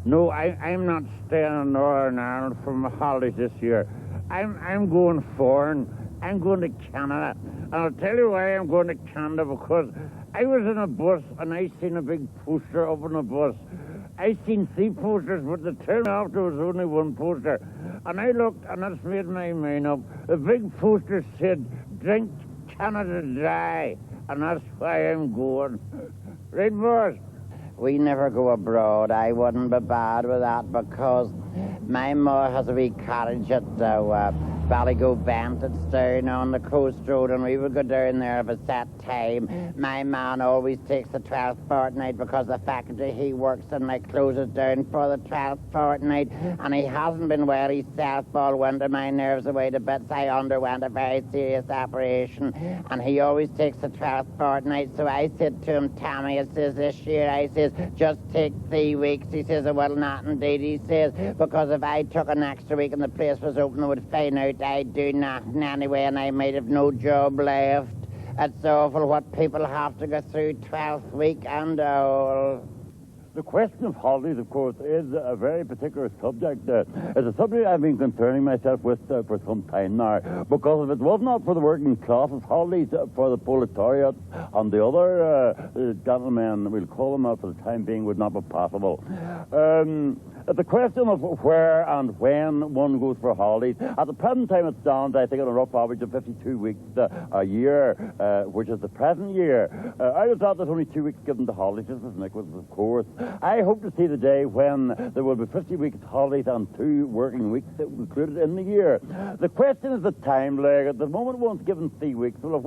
No, I'm not staying in Northern Ireland for my holidays this year. I'm going foreign. I'm going to Canada. And I'll tell you why I'm going to Canada, because I was in a bus and I seen a big poster up on the bus. I seen 3 posters, but the time after there was only 1 poster. And I looked, and that's made my mind up. The big poster said, "Drink Canada Dry," and that's why I'm going. Right, boss? We never go abroad. I wouldn't be bad with that, because my ma has a wee cottage at Ballygo Bent. It's down on the coast road, and we would go down there at a set time. My man always takes the 12th fortnight, because the factory he works in closes down for the 12th fortnight, and he hasn't been well himself all winter. My nerves away to bits. I underwent a very serious operation, and he always takes the 12th fortnight. So I said to him, "Tommy," I says, "this year," I says, "just take 3 weeks." He says, "I will not indeed," he says, "because if I took an extra week and the place was open, I would find out I'd do nothing anyway, and I might have no job left. It's awful what people have to go through 12th week and all." The question of holidays, of course, is a very particular subject. It's a subject I've been concerning myself with for some time now, because if it was not for the working classes, holidays for the proletariat and the other gentlemen, we'll call them out for the time being, would not be possible. The question of where and when one goes for holidays, at the present time it stands, I think, on a rough average of 52 weeks a year, which is the present year. I was thought there's only 2 weeks given to holidays, Mrs. Nicholas, of course. I hope to see the day when there will be 50 weeks holidays and 2 working weeks included in the year. The question is the time lag. At the moment one's given 3 weeks. Well, if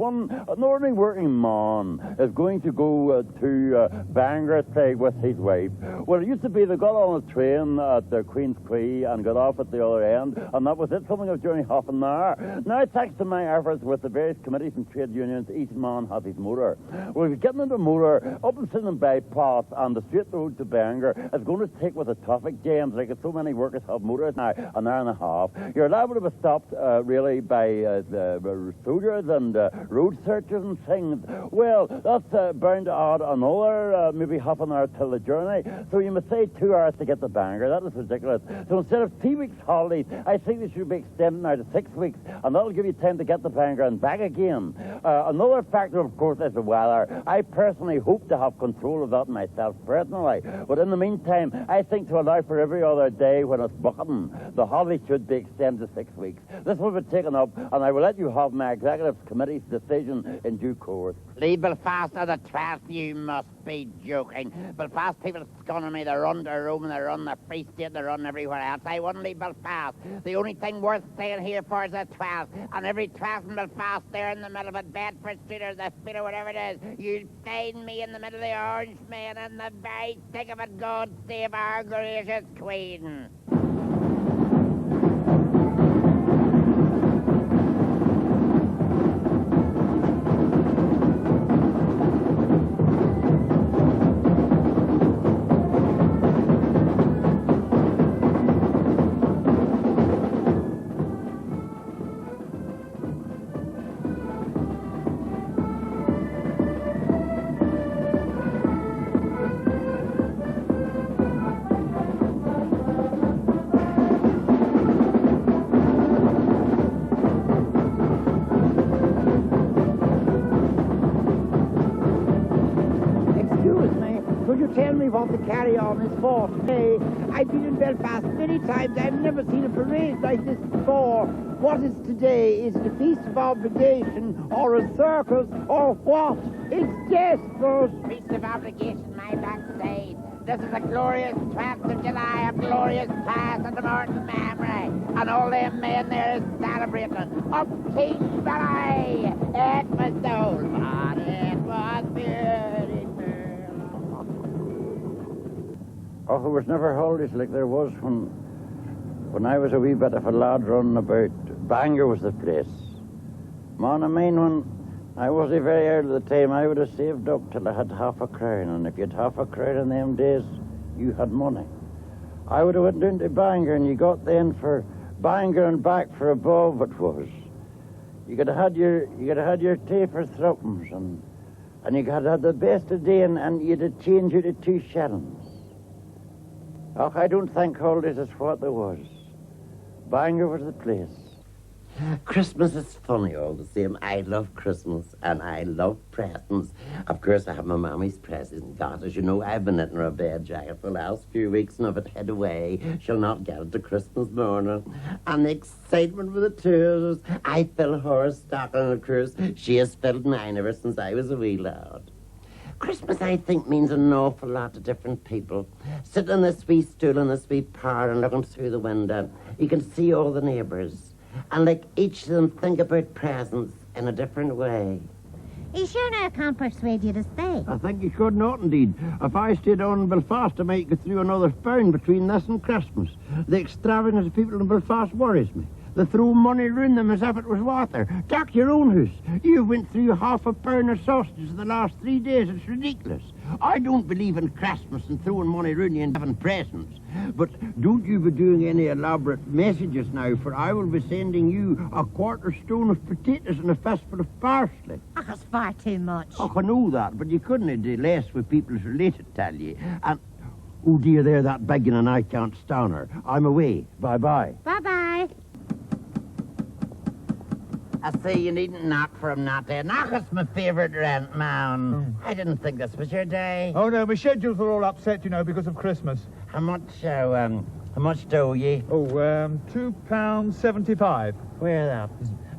an ordinary working man is going to go to Bangor, say, with his wife, well, it used to be they got on a train at Queen's Quay and got off at the other end, and that was it, something of during half an hour. Now, thanks to my efforts with the various committees and trade unions, each man has his motor. Well, if you're getting into a motor up and sitting in bypass and the straight road to Bangor, it's going to take with the traffic jams, like so many workers have motors now, an hour and a half. You're liable to be stopped really by the soldiers and road searchers and things. Well, that's bound to add another maybe half an hour till the journey. So you must say 2 hours to get to Bangor. That is ridiculous. So instead of 3 weeks holidays, I think they should be extended now to 6 weeks, and that'll give you time to get to Bangor and back again. Another factor, of course, is the weather. I personally hope to have control of that myself personally, but in the meantime, I think to allow for every other day when it's bucketing, the holiday should be extended to 6 weeks. This will be taken up, and I will let you have my executive committee's decision in due course. Leave Belfast at the 12th, you must be joking. Belfast people scunning me, they run to Rome, they run the Free State, they run everywhere else. I wouldn't leave Belfast. The only thing worth staying here for is the 12th, and every 12th in Belfast there in the middle of it, Bedford Street or the Spit or whatever it is, you'll find me in the middle of the Orange Man in the very thick of it. God save our gracious Queen. Tell me what the carry-on is for today. I've been in Belfast many times. I've never seen a parade like this before. What is today? Is it a feast of obligation, or a circus, or what? It's desperate. Feast of obligation, my backside. This is a glorious 12th of July, a glorious pass of the Morton memory. And all them men there is celebrating. Up King Valley! It was so fun, it was beautiful. Oh, there was never holidays like there was when I was a wee bit of a lad running about. Bangor was the place. Man, I mean, when I wasn't very early at the time, I would have saved up till I had half a crown, and if you had half a crown in them days, you had money. I would have went down to Bangor, and you got then for Bangor and back for above it was. You could have had your tea for threepence, and you could have had the best of day, and you'd have changed you to 2 shillings. Oh, I don't think holidays is what there was. Bangor was the place. Christmas is funny all the same. I love Christmas and I love presents. Of course, I have my mommy's present. God, as you know, I've been knitting her a bed jacket for the last few weeks, and if it head away, she'll not get it to Christmas morning. And the excitement with the two of us. I fill her stocking on a cruise. She has filled mine ever since I was a wee lad. Christmas, I think, means an awful lot to different people. Sitting on this wee stool in this wee parlour and looking through the window, you can see all the neighbours. And like each of them think about presents in a different way. Are you sure now I can't persuade you to stay? I think you could not, indeed. If I stayed on in Belfast, I might get through another pound between this and Christmas. The extravagance of people in Belfast worries me. They throw money around them as if it was water. Take your own house. You went through half a pound of sausages in the last 3 days. It's ridiculous. I don't believe in Christmas and throwing money around you and having presents. But don't you be doing any elaborate messages now, for I will be sending you a quarter stone of potatoes and a fistful of parsley. Oh, that's far too much. Oh, I know that, but you couldn't do less with people's related, tell you. And, oh dear, they're that begging and I can't stand her. I'm away. Bye-bye. Bye-bye. I say you needn't knock for him not there. Knock is my favourite rent, man. I didn't think this was your day. Oh, no, my schedules are all upset, you know, because of Christmas. How much do ye? Oh, £2.75. Where that?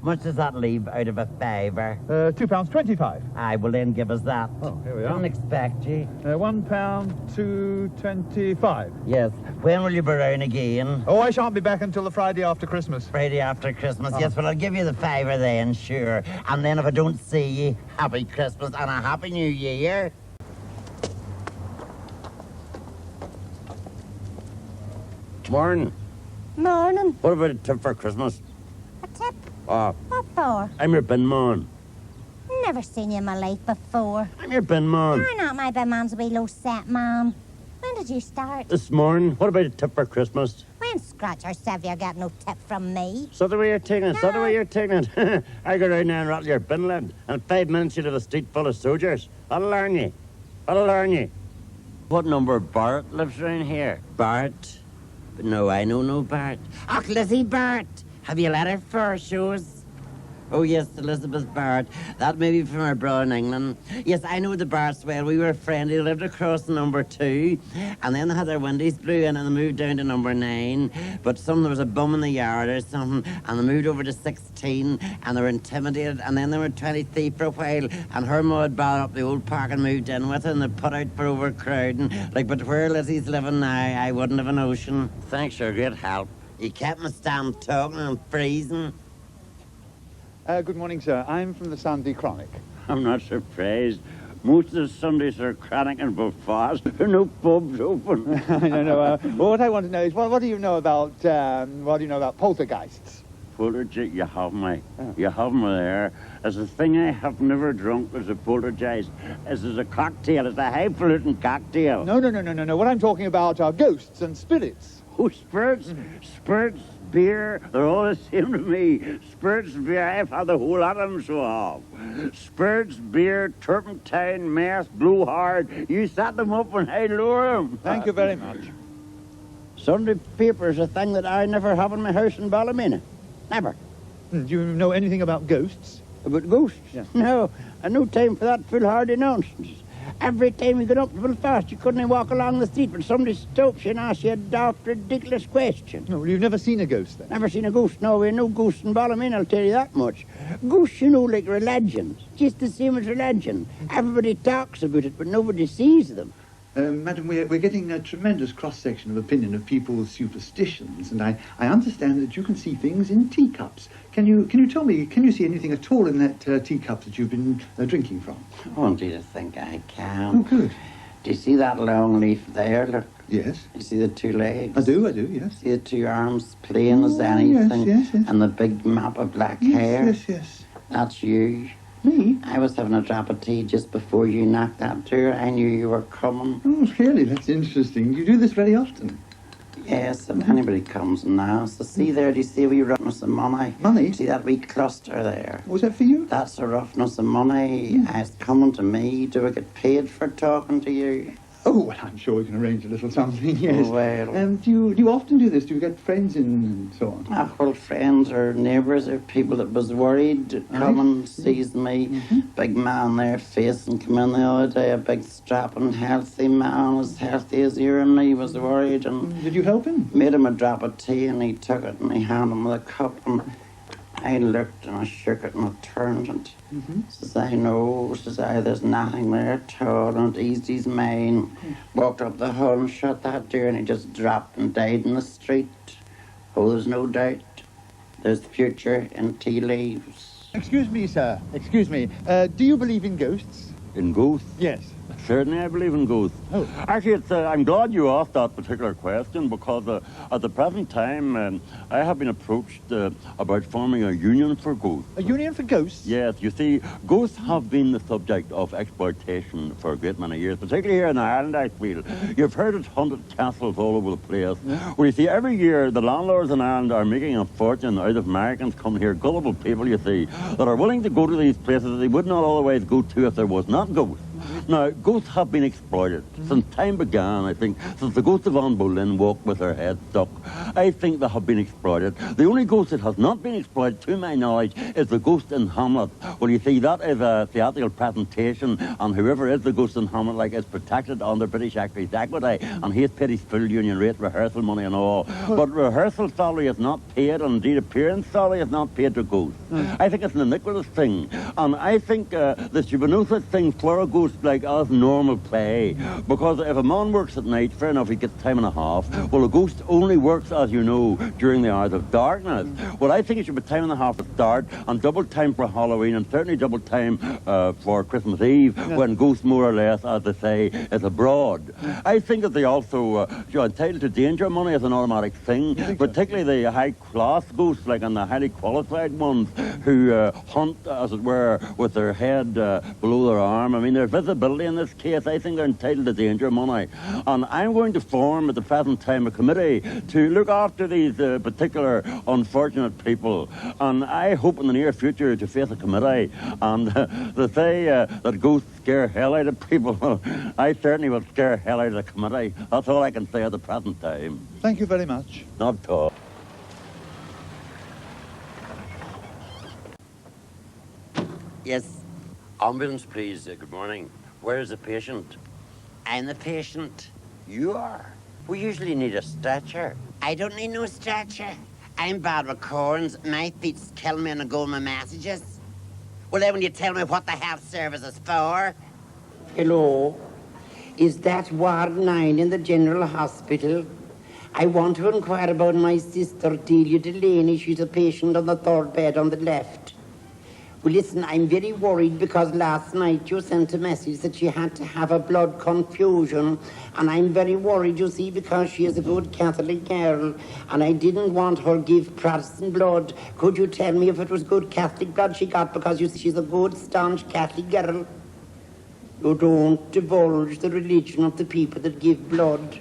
Much does that leave out of a fiver? £2.25. I will then give us that. Oh, here we are. Didn't expect ye. £1.225. Yes. When will you be round again? Oh, I shan't be back until the Friday after Christmas. Friday after Christmas. Yes, well, I'll give you the fiver then, sure. And then if I don't see ye, happy Christmas and a happy New Year. Morning. Morning. What about a tip for Christmas? A tip? What for? I'm your bin man. Never seen you in my life before. I'm your bin man. You're not my bad man's wee low set, man. When did you start? This morning. What about a tip for Christmas? When scratch or Sevier got no tip from me. So the way you're taking it, so the way you're taking it. I go round there and rattle your bin lid. And 5 minutes you'd have a street full of soldiers. That'll learn you. That'll learn you. What number Bart lives round here? Bart? No, I know no Bart. Ach, Lizzie Bart. Have you let her for shows? Oh, yes, Elizabeth Bart. That may be from her brother in England. Yes, I know the Barts well. We were friends. They lived across number 2. And then they had their windows blew in and they moved down to number 9. But there was a bum in the yard or something. And they moved over to 16 and they were intimidated. And then they were 23 for a while. And her ma had bought up the old park and moved in with it. And they put out for overcrowding. Like, but where Lizzie's living now, I wouldn't have a notion. Thanks, you're a great help. You kept me stand talking and freezing. Good morning, sir. I'm from the Sunday Chronic. I'm not surprised. Most of the Sundays are chronic in Belfast. There are no pubs open. No. Well, what I want to know is, what do you know about poltergeists? Poltergeist, you have me. You have me there. As a thing I have never drunk as a poltergeist. As a cocktail, as a highfalutin cocktail. No. What I'm talking about are ghosts and spirits. Oh, spirits? Spirits, beer, they're all the same to me. Spirits, beer, I've had the whole lot of them so off. Spirits, beer, turpentine, mess, blue hard. You set them up and I lower them. Thank you very much. Sunday paper is a thing that I never have in my house in Ballymena. Never. Do you know anything about ghosts? About ghosts? Yes. No, I've no time for that foolhardy nonsense. Every time you get up to Belfast, you couldn't walk along the street, but somebody stops you and asks you a daft, ridiculous question. No, you've never seen a ghost then? Never seen a ghost. No, we no ghosts in Ballymena, I'll tell you that much. Ghosts, you know, like religions. Just the same as religion. Everybody talks about it, but nobody sees them. Madam, we're getting a tremendous cross-section of opinion of people's superstitions, and I understand that you can see things in teacups. Can you tell me, can you see anything at all in that teacup that you've been drinking from? I want you to think I can. Oh, good. Do you see that long leaf there? Look. Yes. You see the 2 legs? I do, yes. See the 2 arms plain as anything? Yes. And the big map of black hair? Yes. That's you. Me? I was having a drop of tea just before you knocked that door. I knew you were coming. Oh, really? That's interesting. You do this very often? Yes, if anybody comes now. So see there, do you see a wee roughness of money? Money? See that wee cluster there? Was that for you? That's a roughness of money. It's coming to me. Do I get paid for talking to you? Oh, well, I'm sure we can arrange a little something, yes. Well. Do you often do this? Do you get friends in and so on? Well, friends or neighbours or people that was worried come and sees me. Big man there facing come in the other day, a big strapping healthy man, as healthy as you and me, was worried, and Did you help him? made him a drop of tea, and he took it and he handed him the cup, and I looked and I shook it and I turned and says I know, says I, there's nothing there at all, and it eased his mind. Walked up the hall and shut that door, and he just dropped and died in the street. Oh, there's no doubt, there's future in tea leaves. Excuse me, sir. Excuse me. Do you believe in ghosts? In ghosts? Yes. Certainly, I believe in ghosts. Oh. Actually, I'm glad you asked that particular question because at the present time, I have been approached about forming a union for ghosts. A union for ghosts? Yes, you see, ghosts have been the subject of exploitation for a great many years, particularly here in Ireland, I feel. You've heard of haunted castles all over the place. Well, you see, every year the landlords in Ireland are making a fortune out of Americans coming here, gullible people, you see, that are willing to go to these places that they would not otherwise go to if there was not ghosts. Now, ghosts have been exploited since time began, I think. Since the ghost of Anne Boleyn walked with her head stuck, I think they have been exploited. The only ghost that has not been exploited, to my knowledge, is the ghost in Hamlet. Well, you see, that is a theatrical presentation, and whoever is the ghost in Hamlet, like, is protected under British Actors' Equity, and he has paid his full union rate, rehearsal money and all. But rehearsal salary is not paid, and indeed appearance salary is not paid to ghosts. I think it's an iniquitous thing, and I think there should be no such thing for a ghost like as normal play, because if a man works at night, fair enough, he gets time and a half. Well, a ghost only works, as you know, during the hours of darkness. Well, I think it should be time and a half to start, and double time for Halloween, and certainly double time for Christmas Eve, when ghosts more or less, as they say, is abroad. I think that they also are entitled to danger money as an automatic thing, particularly the high-class ghosts, like, and the highly qualified ones who hunt, as it were, with their head below their arm. I mean, their visibility in this case, I think they're entitled to danger money. And I'm going to form at the present time a committee to look after these particular unfortunate people. And I hope in the near future to face a committee. And they say that ghosts scare hell out of people. I certainly will scare hell out of the committee. That's all I can say at the present time. Thank you very much. Not at all. Yes, ambulance, please. Good morning. Where is the patient? I'm the patient. You are. We usually need a stretcher. I don't need no stretcher. I'm bad with corns. My feet's killing me and I go my messages. Well, then, when you tell me what the health service is for. Hello? Is that Ward 9 in the General Hospital? I want to inquire about my sister, Delia Delaney. She's a patient on the third bed on the left. Well, listen, I'm very worried because last night you sent a message that she had to have a blood confusion, and I'm very worried, you see, because she is a good Catholic girl, and I didn't want her give Protestant blood. Could you tell me if it was good Catholic blood she got, because you see she's a good, staunch Catholic girl? You don't divulge the religion of the people that give blood.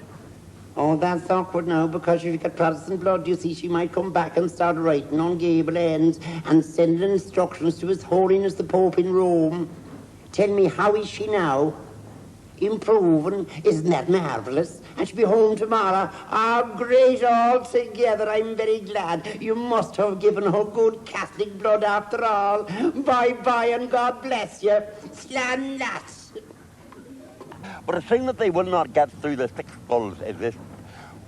Oh, that's awkward now, because if you get Protestant blood, you see, she might come back and start writing on gable ends and sending instructions to His Holiness the Pope in Rome. Tell me, how is she now? Improving? Isn't that marvellous? And she'll be home tomorrow. Oh, great altogether. I'm very glad. You must have given her good Catholic blood after all. Bye-bye, and God bless you. Slan lass. But a thing that they will not get through the thick skulls is this.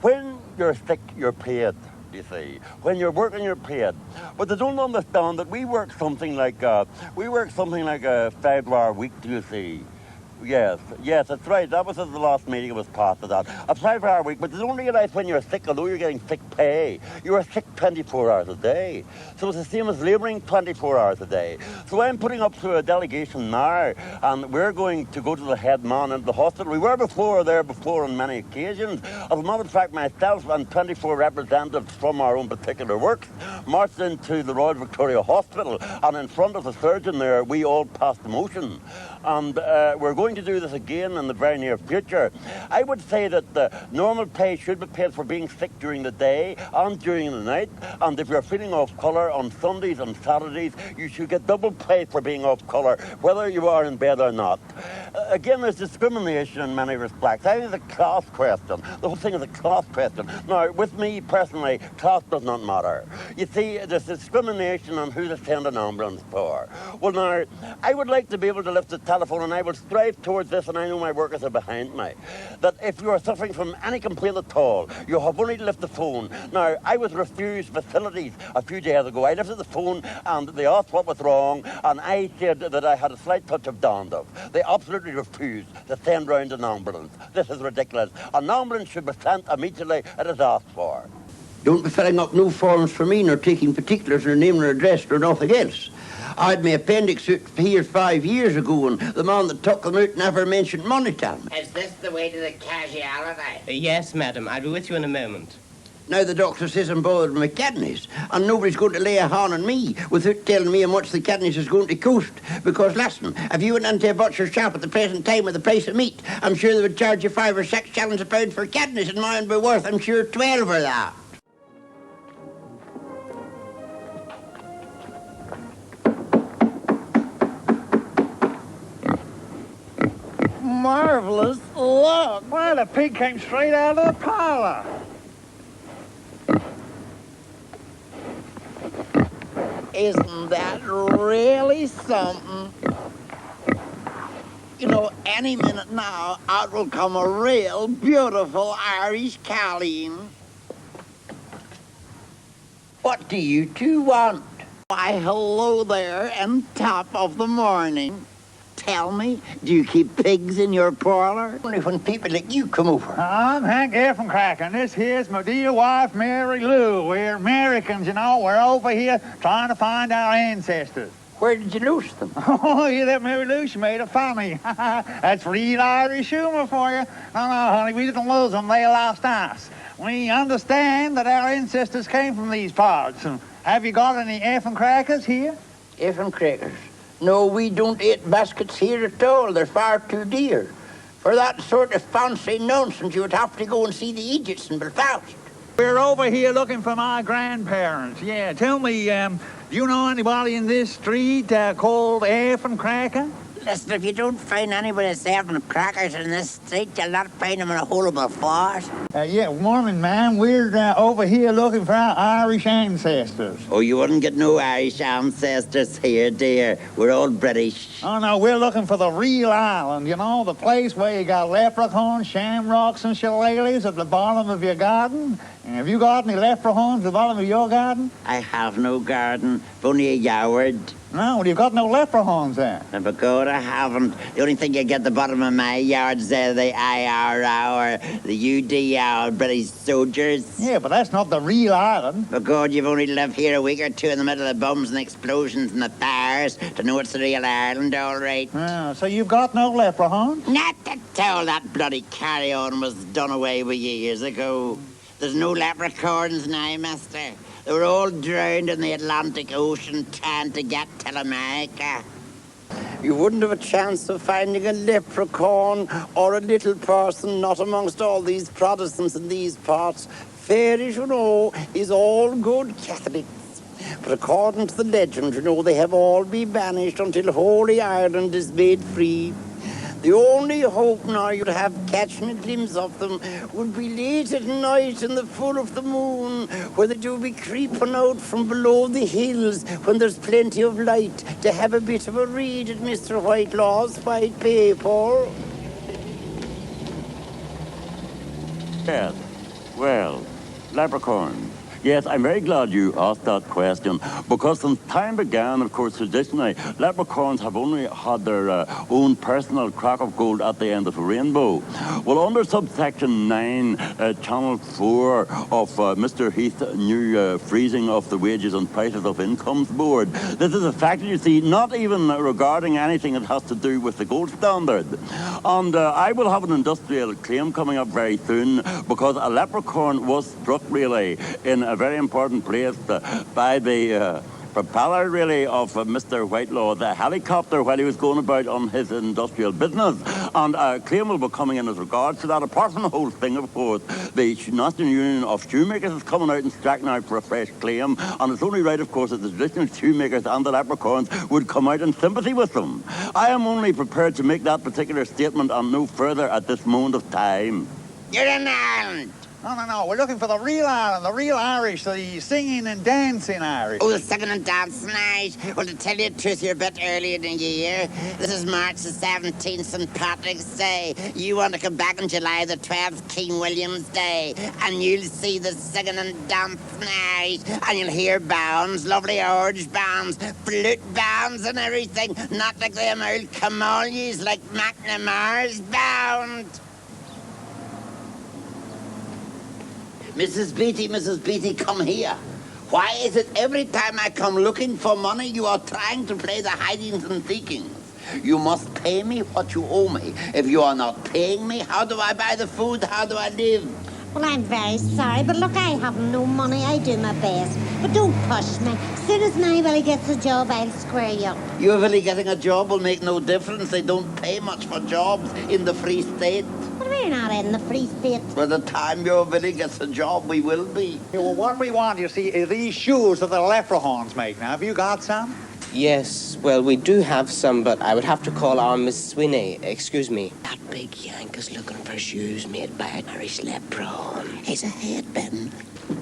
When you're sick, you're paid, you see. When you're working, you're paid. But they don't understand that we work something like a 5-hour week, you see. Yes, that's right. That was at the last meeting, it was passed to that. A 5-hour week, but they don't realise when you're sick, although you're getting sick pay, you are sick 24 hours a day. So it's the same as labouring 24 hours a day. So I'm putting up to a delegation now, and we're going to go to the head man in the hospital. We were there before on many occasions. As a matter of fact, myself and 24 representatives from our own particular works marched into the Royal Victoria Hospital, and in front of the surgeon there, we all passed the motion. and we're going to do this again in the very near future. I would say that the normal pay should be paid for being sick during the day and during the night, and if you're feeling off colour on Sundays and Saturdays, you should get double pay for being off colour, whether you are in bed or not. Again, there's discrimination in many respects. I think it's a class question. The whole thing is a class question. Now, with me personally, class does not matter. You see, there's discrimination on who to send an ambulance for. Well, now, I would like to be able to lift the telephone, and I will strive towards this, and I know my workers are behind me, that if you are suffering from any complaint at all, you have only to lift the phone. Now, I was refused facilities a few days ago. I lifted the phone, and they asked what was wrong, and I said that I had a slight touch of dandruff. They absolutely refused to send round an ambulance. This is ridiculous. An ambulance should be sent immediately it is asked for. Don't be filling up new forms for me, nor taking particulars, nor name, nor address, nor nothing else. I had my appendix out here 5 years ago, and the man that took them out never mentioned money to me. Is this the way to the casualty? Yes, madam. I'll be with you in a moment. Now the doctor says I'm bothered with my kidneys, and nobody's going to lay a hand on me without telling me how much the kidneys is going to cost. Because listen, if you went into a butcher's shop at the present time with the price of meat, I'm sure they would charge you 5 or 6 shillings a pound for kidneys, and mine would be worth, I'm sure, 12 or that. Marvelous. Look. Why, the pig came straight out of the parlor. Isn't that really something? You know, any minute now, out will come a real beautiful Irish Colleen. What do you two want? Why, hello there, on top of the morning. Tell me, do you keep pigs in your parlor? Only when people like you come over. I'm Hank Effencracker, and this here's my dear wife, Mary Lou. We're Americans, you know. We're over here trying to find our ancestors. Where did you lose them? Oh, yeah, that Mary Lou, she made it funny. That's real Irish humor for you. No, honey, we didn't lose them. They lost us. We understand that our ancestors came from these parts. Have you got any Effencrackers here? Effencrackers? No, we don't eat baskets here at all. They're far too dear. For that sort of fancy nonsense, you would have to go and see the Egypts in Belfast. We're over here looking for my grandparents. Yeah, tell me, do you know anybody in this street called Effencracker? Listen, if you don't find anybody serving crackers in this street, you'll not find them in a whole of a force. Yeah, morning, ma'am. We're over here looking for our Irish ancestors. Oh, you wouldn't get no Irish ancestors here, dear. We're all British. Oh, no, we're looking for the real island, you know, the place where you got leprechauns, shamrocks, and shillelaghs at the bottom of your garden. And have you got any leprechauns at the bottom of your garden? I have no garden, only a yard. No, you've got no leprechauns there. And for God, I haven't. The only thing you get at the bottom of my yard is the IRA or the UDR, British soldiers. Yeah, but that's not the real island. For God, you've only lived here a week or two in the middle of bombs and explosions and the fires to know it's the real Ireland, all right. So you've got no leprechauns? Not at all. That bloody carry-on was done away with years ago. There's no leprechauns now, mister. They were all drowned in the Atlantic Ocean trying to get to America. You wouldn't have a chance of finding a leprechaun or a little person not amongst all these Protestants in these parts. Fairies, you know, is all good Catholics. But according to the legend, you know, they have all been banished until Holy Ireland is made free. The only hope now you'd have catching a glimpse of them would be late at night in the full of the moon, where they do be creeping out from below the hills when there's plenty of light to have a bit of a read at Mr. Whitelaw's white paper. Yes. Well, leprechauns. Yes, I'm very glad you asked that question, because since time began, of course, traditionally, leprechauns have only had their own personal crack of gold at the end of a rainbow. Well, under subsection 9, channel 4 of Mr. Heath's new freezing of the wages and prices of incomes board, this is a fact, you see, not even regarding anything that has to do with the gold standard. And I will have an industrial claim coming up very soon, because a leprechaun was struck really in a very important place by the propeller, really, of Mr. Whitelaw, the helicopter, while he was going about on his industrial business. And a claim will be coming in as regards to that. Apart from the whole thing, of course, the National Union of Shoemakers is coming out and striking out for a fresh claim. And it's only right, of course, that the traditional shoemakers and the leprechauns would come out in sympathy with them. I am only prepared to make that particular statement and no further at this moment of time. You're in Ireland. No. We're looking for the real Ireland, the real Irish, the singing and dancing Irish. Oh, the singing and dancing Irish. Well, to tell you the truth, you're a bit earlier than you year. This is March the 17th, St. Patrick's Day. You want to come back on July the 12th, King William's Day, and you'll see the singing and dancing Irish, and you'll hear bands, lovely orange bands, flute bands and everything, not like them old Camolies like McNamara's band. Mrs. Beatty, come here. Why is it every time I come looking for money, you are trying to play the hidings and seekings? You must pay me what you owe me. If you are not paying me, how do I buy the food? How do I live? Well, I'm very sorry, but look, I have no money. I do my best. But don't push me. As soon as my Willie gets a job, I'll square you up. Your Willie getting a job will make no difference. They don't pay much for jobs in the Free State. But we're not in the Free State. By the time your Willie gets a job, we will be. Well, what we want, you see, is these shoes that the leprechauns make. Now, have you got some? Yes, well, we do have some, but I would have to call our Miss Sweeney. Excuse me. That big Yank is looking for shoes made by an Irish leprechaun. He's a headband.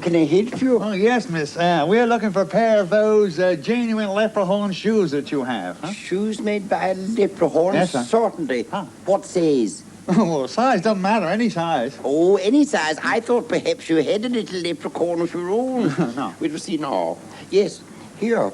Can I help you? Oh, yes, miss. We're looking for a pair of those genuine leprechaun shoes that you have. Huh? Shoes made by a leprechaun? Yes, sir. Certainly. Huh. What size? Well, size doesn't matter, any size. Oh, any size. I thought perhaps you had a little leprechaun of your own. No. We'll see now. Yes, here.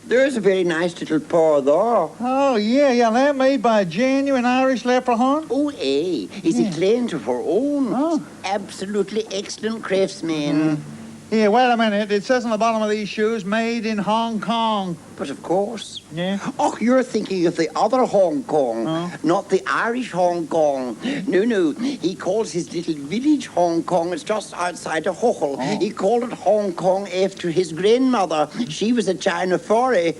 There's a very nice little pair there. Oh, yeah, they're made by a genuine Irish leprechaun. Oh, eh. Is he claimed to her own? Oh. Absolutely excellent craftsman. Here, wait a minute. It says on the bottom of these shoes, made in Hong Kong. But of course. Yeah. Oh, you're thinking of the other Hong Kong, Oh. not the Irish Hong Kong. No. He calls his little village Hong Kong. It's just outside of Hull. Oh. He called it Hong Kong after his grandmother. She was a China foray.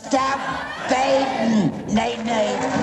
Stop fighting! Night.